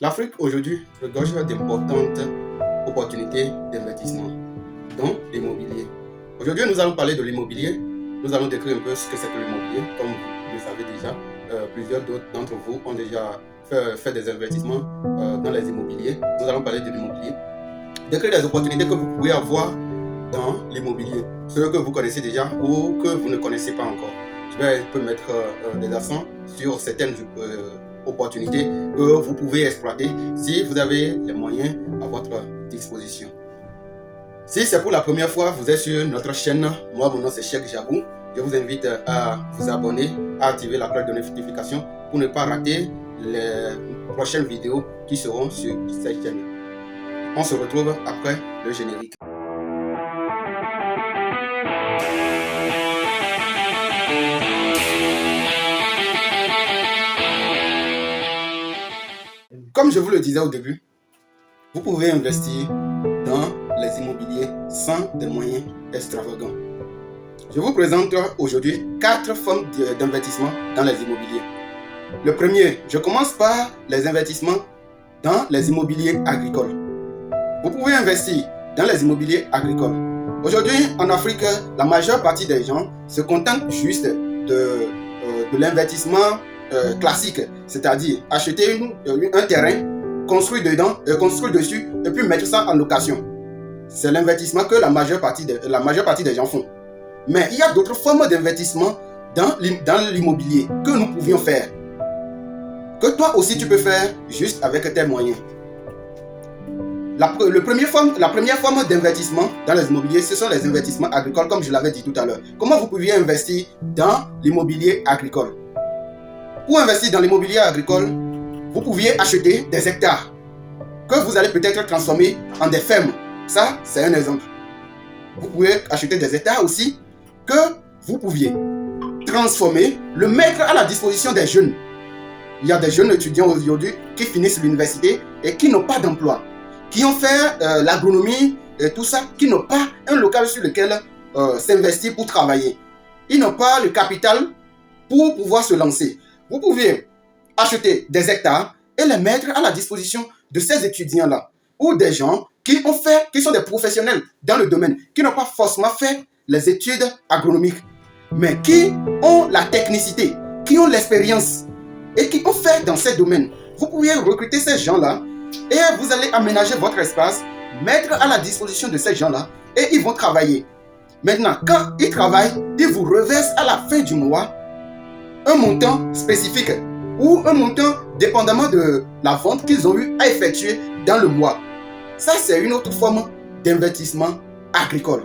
L'Afrique aujourd'hui regorge d'importantes opportunités d'investissement dans l'immobilier. Aujourd'hui, nous allons parler de l'immobilier. Nous allons décrire un peu ce que c'est que l'immobilier. Comme vous le savez déjà, plusieurs d'autres d'entre vous ont déjà fait des investissements dans les immobiliers. Nous allons parler de l'immobilier. Décrire les opportunités que vous pouvez avoir dans l'immobilier, ceux que vous connaissez déjà ou que vous ne connaissez pas encore. Je vais un peu mettre des accents sur certaines opportunités que vous pouvez exploiter si vous avez les moyens à votre disposition. Si c'est pour la première fois, vous êtes sur notre chaîne. Moi, mon nom c'est Cheikh Jabou. Je vous invite à vous abonner, à activer la cloche de notification pour ne pas rater les prochaines vidéos qui seront sur cette chaîne. On se retrouve après le générique. Comme je vous le disais au début, vous pouvez investir dans les immobiliers sans des moyens extravagants. Je vous présente aujourd'hui 4 formes d'investissement dans les immobiliers. Le premier, je commence par les investissements dans les immobiliers agricoles. Vous pouvez investir dans les immobiliers agricoles. Aujourd'hui, en Afrique, la majeure partie des gens se contentent juste de l'investissement classique, c'est-à-dire acheter un terrain, construire dessus et puis mettre ça en location. C'est l'investissement que la majeure partie des gens font. Mais il y a d'autres formes d'investissement dans l'immobilier que nous pouvions faire, que toi aussi tu peux faire juste avec tes moyens. La première forme d'investissement dans les immobiliers, ce sont les investissements agricoles, comme je l'avais dit tout à l'heure. Comment vous pouviez investir dans l'immobilier agricole? Pour investir dans l'immobilier agricole, vous pouviez acheter des hectares que vous allez peut-être transformer en des fermes. Ça, c'est un exemple. Vous pouvez acheter des hectares aussi que vous pouviez transformer, le mettre à la disposition des jeunes. Il y a des jeunes étudiants aujourd'hui qui finissent l'université et qui n'ont pas d'emploi, qui ont fait l'agronomie et tout ça, qui n'ont pas un local sur lequel s'investir pour travailler. Ils n'ont pas le capital pour pouvoir se lancer. Vous pouvez acheter des hectares et les mettre à la disposition de ces étudiants-là ou des gens qui sont des professionnels dans le domaine, qui n'ont pas forcément fait les études agronomiques, mais qui ont la technicité, qui ont l'expérience et qui ont fait dans ces domaines. Vous pouvez recruter ces gens-là et vous allez aménager votre espace, mettre à la disposition de ces gens-là et ils vont travailler. Maintenant, quand ils travaillent, ils vous reversent à la fin du mois un montant spécifique ou un montant dépendamment de la vente qu'ils ont eu à effectuer dans le mois. Ça, c'est une autre forme d'investissement agricole.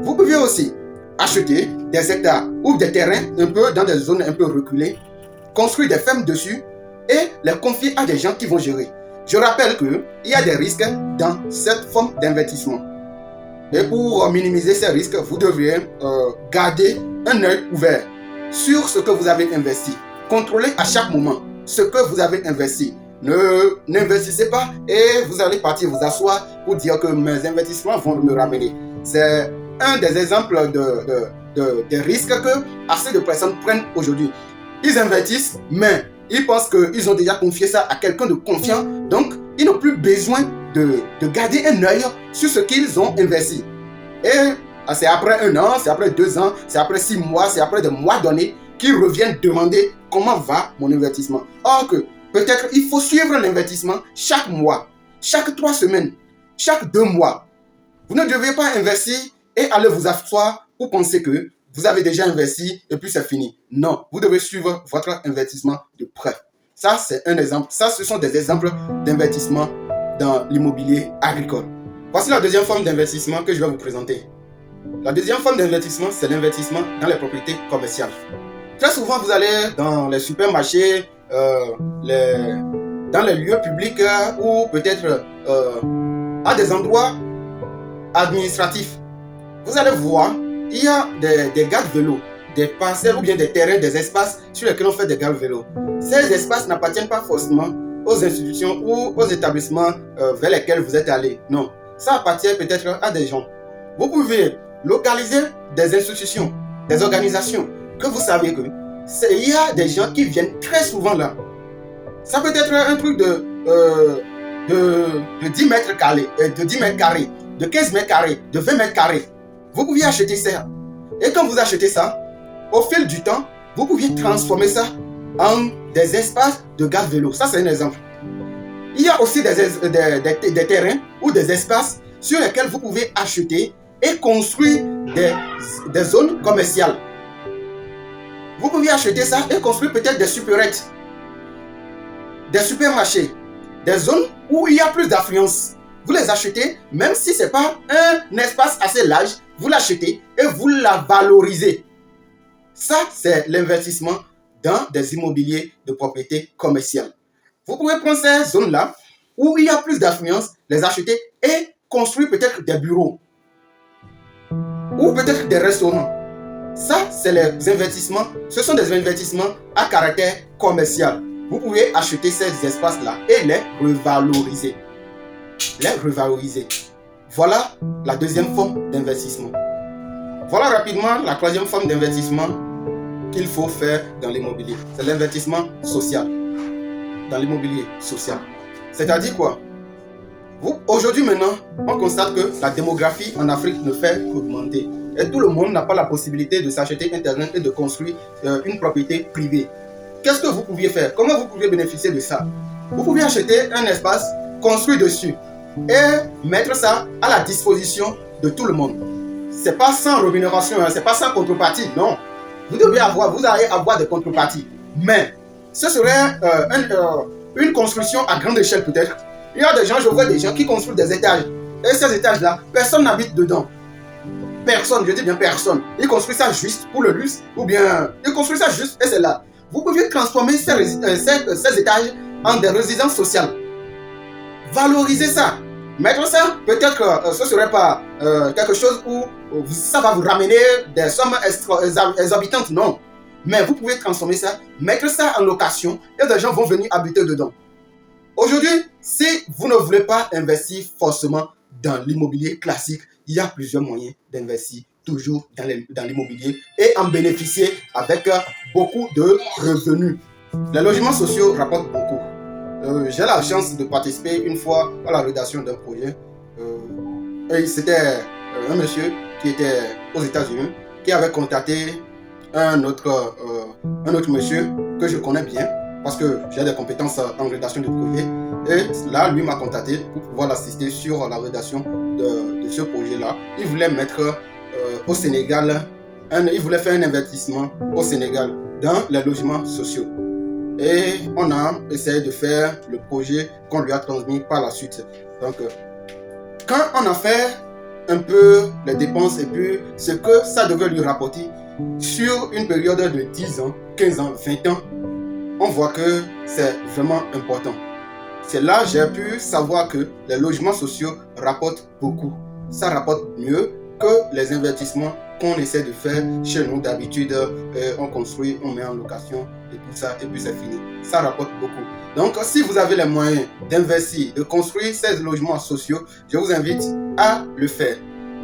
Vous pouvez aussi acheter des hectares ou des terrains un peu dans des zones un peu reculées, construire des fermes dessus et les confier à des gens qui vont gérer. Je rappelle qu'il y a des risques dans cette forme d'investissement. Et pour minimiser ces risques, vous devriez garder un œil ouvert sur ce que vous avez investi. Contrôlez à chaque moment ce que vous avez investi. N'investissez pas et vous allez partir vous asseoir pour dire que mes investissements vont me ramener. C'est un des exemples des risques que assez de personnes prennent aujourd'hui. Ils investissent, mais ils pensent qu'ils ont déjà confié ça à quelqu'un de confiant. Donc, ils n'ont plus besoin de garder un œil sur ce qu'ils ont investi. Et c'est après 1 an, c'est après 2 ans, c'est après 6 mois, c'est après des mois donnés qu'ils reviennent demander comment va mon investissement. Or que peut-être il faut suivre l'investissement chaque mois, chaque 3 semaines, chaque 2 mois. Vous ne devez pas investir et aller vous asseoir pour penser que vous avez déjà investi et puis c'est fini. Non, vous devez suivre votre investissement de près. Ça, c'est un exemple. Ça, ce sont des exemples d'investissement dans l'immobilier agricole. Voici la deuxième forme d'investissement que je vais vous présenter. La deuxième forme d'investissement, c'est l'investissement dans les propriétés commerciales. Très souvent, vous allez dans les supermarchés, dans les lieux publics ou peut-être à des endroits administratifs. Vous allez voir, il y a des gares de vélo, des parcelles ou bien des terrains, des espaces sur lesquels on fait des gares de vélo. Ces espaces n'appartiennent pas forcément aux institutions ou aux établissements vers lesquels vous êtes allé. Non, ça appartient peut-être à des gens. Vous pouvez localiser des institutions, des organisations que vous savez que il y a des gens qui viennent très souvent là. Ça peut être un truc de 10 mètres carrés, de 10 mètres carrés, de 15 mètres carrés, de 20 mètres carrés. Vous pouviez acheter ça. Et quand vous achetez ça, au fil du temps, vous pouviez transformer ça en des espaces de gare vélo. Ça, c'est un exemple. Il y a aussi des terrains ou des espaces sur lesquels vous pouvez acheter et construire des zones commerciales. Vous pouvez acheter ça et construire peut-être des supérettes, des supermarchés, des zones où il y a plus d'affluence. Vous les achetez, même si ce n'est pas un espace assez large, vous l'achetez et vous la valorisez. Ça, c'est l'investissement dans des immobiliers de propriété commerciale. Vous pouvez prendre ces zones-là où il y a plus d'affluence, les acheter et construire peut-être des bureaux ou peut-être des restaurants. Ça, c'est les investissements. Ce sont des investissements à caractère commercial. Vous pouvez acheter ces espaces-là et les revaloriser. Voilà la deuxième forme d'investissement. Voilà rapidement la troisième forme d'investissement qu'il faut faire dans l'immobilier. C'est l'investissement social. Dans l'immobilier social. C'est-à-dire quoi? Aujourd'hui maintenant, on constate que la démographie en Afrique ne fait qu'augmenter. Et tout le monde n'a pas la possibilité de s'acheter un terrain et de construire une propriété privée. Qu'est-ce que vous pouviez faire? Comment vous pouviez bénéficier de ça? Vous pouvez acheter un espace, construire dessus et mettre ça à la disposition de tout le monde. C'est pas sans rémunération, c'est pas sans contrepartie, non. Vous allez avoir des contreparties. Mais ce serait une construction à grande échelle peut-être. Il y a des gens, je vois des gens qui construisent des étages. Et ces étages-là, personne n'habite dedans. Personne, je dis bien personne. Ils construisent ça juste pour le luxe, ou bien ils construisent ça juste et c'est là. Vous pouvez transformer ces étages en des résidences sociales. Valoriser ça. Mettre ça, peut-être que ce ne serait pas quelque chose où ça va vous ramener des sommes exorbitantes, non. Mais vous pouvez transformer ça, mettre ça en location et des gens vont venir habiter dedans. Aujourd'hui, si vous ne voulez pas investir forcément dans l'immobilier classique, il y a plusieurs moyens d'investir toujours dans l'immobilier et en bénéficier avec beaucoup de revenus. Les logements sociaux rapportent beaucoup. J'ai la chance de participer une fois à la rédaction d'un projet. Et c'était un monsieur qui était aux États-Unis qui avait contacté un autre monsieur que je connais bien parce que j'ai des compétences en rédaction de projet. Et là, lui m'a contacté pour pouvoir l'assister sur la rédaction de ce projet-là. Il voulait mettre au Sénégal, il voulait faire un investissement au Sénégal dans les logements sociaux. Et on a essayé de faire le projet qu'on lui a transmis par la suite. Donc, quand on a fait un peu les dépenses et puis ce que ça devait lui rapporter sur une période de 10 ans, 15 ans, 20 ans, on voit que c'est vraiment important. C'est là que j'ai pu savoir que les logements sociaux rapportent beaucoup. Ça rapporte mieux que les investissements qu'on essaie de faire chez nous. D'habitude, on construit, on met en location et tout ça, et puis c'est fini. Ça rapporte beaucoup. Donc, si vous avez les moyens d'investir, de construire ces logements sociaux, je vous invite à le faire.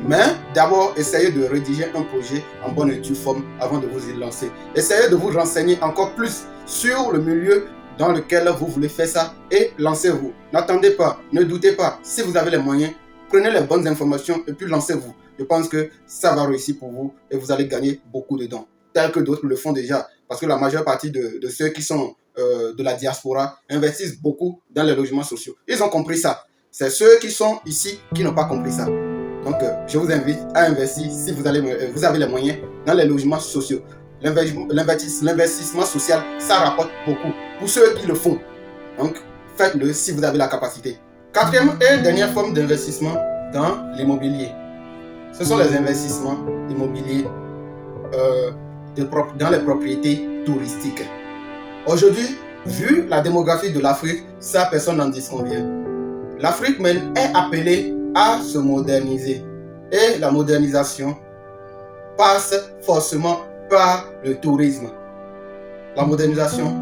Mais d'abord, essayez de rédiger un projet en bonne et due forme avant de vous y lancer. Essayez de vous renseigner encore plus sur le milieu dans lequel vous voulez faire ça et lancez-vous. N'attendez pas, ne doutez pas. Si vous avez les moyens, prenez les bonnes informations et puis lancez-vous. Je pense que ça va réussir pour vous et vous allez gagner beaucoup dedans, tel que d'autres le font déjà. Parce que la majeure partie de ceux qui sont de la diaspora investissent beaucoup dans les logements sociaux. Ils ont compris ça. C'est ceux qui sont ici qui n'ont pas compris ça. Donc, je vous invite à investir si vous avez les moyens dans les logements sociaux. L'investissement social, ça rapporte beaucoup pour ceux qui le font. Donc, faites-le si vous avez la capacité. Quatrième et dernière forme d'investissement dans l'immobilier. Ce sont les investissements immobiliers dans les propriétés touristiques. Aujourd'hui, vu la démographie de l'Afrique, ça personne n'en disconvient. L'Afrique même est appelée à se moderniser. Et la modernisation passe forcément par le tourisme. La modernisation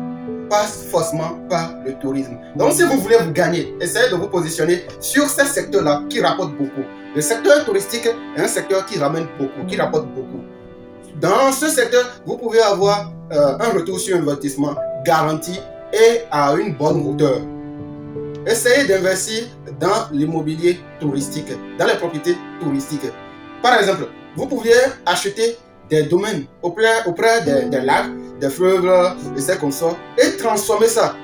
passe forcément par le tourisme. Donc si vous voulez vous gagner, essayez de vous positionner sur ces secteurs-là qui rapportent beaucoup. Le secteur touristique est un secteur qui ramène beaucoup, qui rapporte beaucoup. Dans ce secteur, vous pouvez avoir un retour sur investissement garanti et à une bonne hauteur. essayez d'investir dans l'immobilier touristique, dans les propriétés touristiques. Par exemple, vous pouviez acheter des domaines auprès des lacs, des fleuves et ces consorts et transformer ça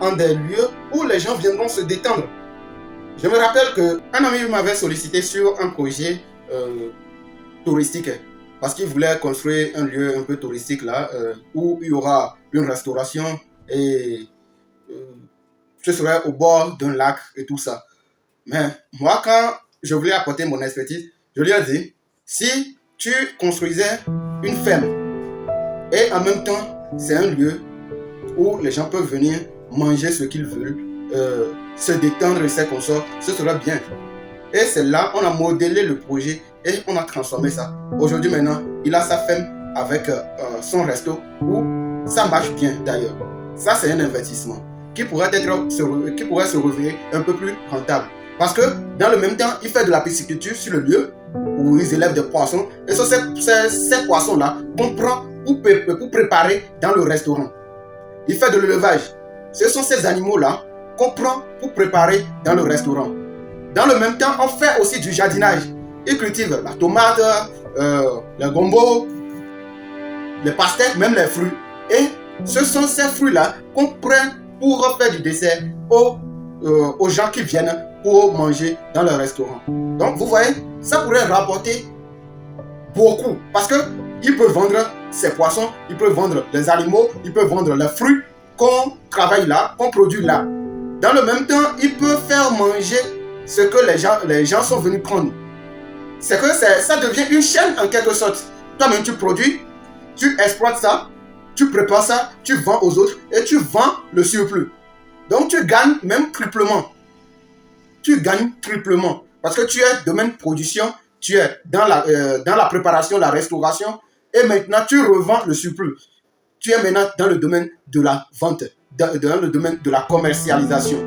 en des lieux où les gens viendront se détendre. Je me rappelle qu'un ami m'avait sollicité sur un projet touristique parce qu'il voulait construire un lieu un peu touristique là où il y aura une restauration et ce serait au bord d'un lac et tout ça. Mais moi, quand je voulais apporter mon expertise, je lui ai dit, si tu construisais une ferme et en même temps, c'est un lieu où les gens peuvent venir manger ce qu'ils veulent, se détendre et ses consorts, ce serait bien. Et c'est là, on a modélé le projet et on a transformé ça. Aujourd'hui maintenant, il a sa ferme avec son resto où ça marche bien d'ailleurs. Ça, c'est un investissement qui pourrait se révéler un peu plus rentable. Parce que dans le même temps, il fait de la pisciculture sur le lieu où ils élèvent des poissons. Et ce sont ces poissons-là qu'on prend pour préparer dans le restaurant. Il fait de l'élevage. Ce sont ces animaux-là qu'on prend pour préparer dans le restaurant. Dans le même temps, on fait aussi du jardinage. Il cultive la tomate, le gombo, les pastèques, même les fruits. Et ce sont ces fruits-là qu'on prend pour faire du dessert aux gens qui viennent pour manger dans le restaurant. Donc, vous voyez, ça pourrait rapporter beaucoup. Parce qu'il peut vendre ses poissons, il peut vendre les animaux, il peut vendre les fruits qu'on travaille là, qu'on produit là. Dans le même temps, il peut faire manger ce que les gens sont venus prendre. C'est que ça devient une chaîne en quelque sorte. Toi-même, tu produis, tu exploites ça, tu prépares ça, tu vends aux autres et tu vends le surplus. Donc, tu gagnes même triplement. Tu gagnes triplement parce que tu es domaine production, tu es dans la préparation, la restauration et maintenant, tu revends le surplus. Tu es maintenant dans le domaine de la vente, dans le domaine de la commercialisation.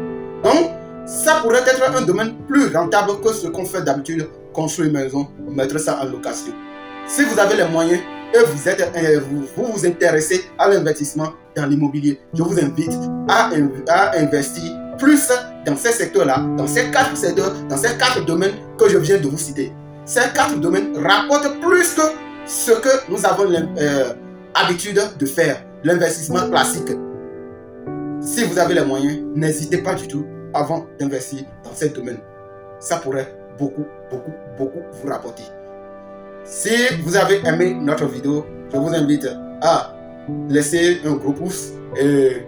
Donc, ça pourrait être un domaine plus rentable que ce qu'on fait d'habitude, construire une maison, mettre ça en location. Si vous avez les moyens et vous vous intéressez à l'investissement dans l'immobilier, je vous invite à investir plus dans ces secteurs-là, dans ces 4 secteurs, dans ces 4 domaines que je viens de vous citer. Ces 4 domaines rapportent plus que ce que nous avons l'habitude de faire, l'investissement classique. Si vous avez les moyens, n'hésitez pas du tout avant d'investir dans ces domaines. Ça pourrait beaucoup vous rapporter. Si vous avez aimé notre vidéo, je vous invite à laisser un gros pouce et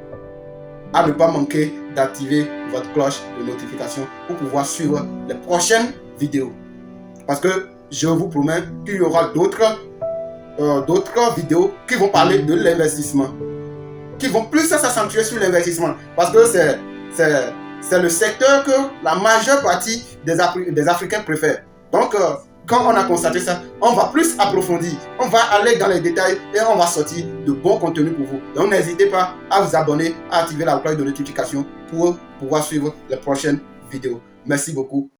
à ne pas manquer d'activer votre cloche de notification pour pouvoir suivre les prochaines vidéos. Parce que je vous promets qu'il y aura d'autres vidéos qui vont parler de l'investissement, qui vont plus s'accentuer sur l'investissement. Parce que c'est le secteur que la majeure partie des Africains préfèrent. Donc, quand on a constaté ça, on va plus approfondir, on va aller dans les détails et on va sortir de bons contenus pour vous. Donc, n'hésitez pas à vous abonner, à activer la cloche de notification pour pouvoir suivre les prochaines vidéos. Merci beaucoup.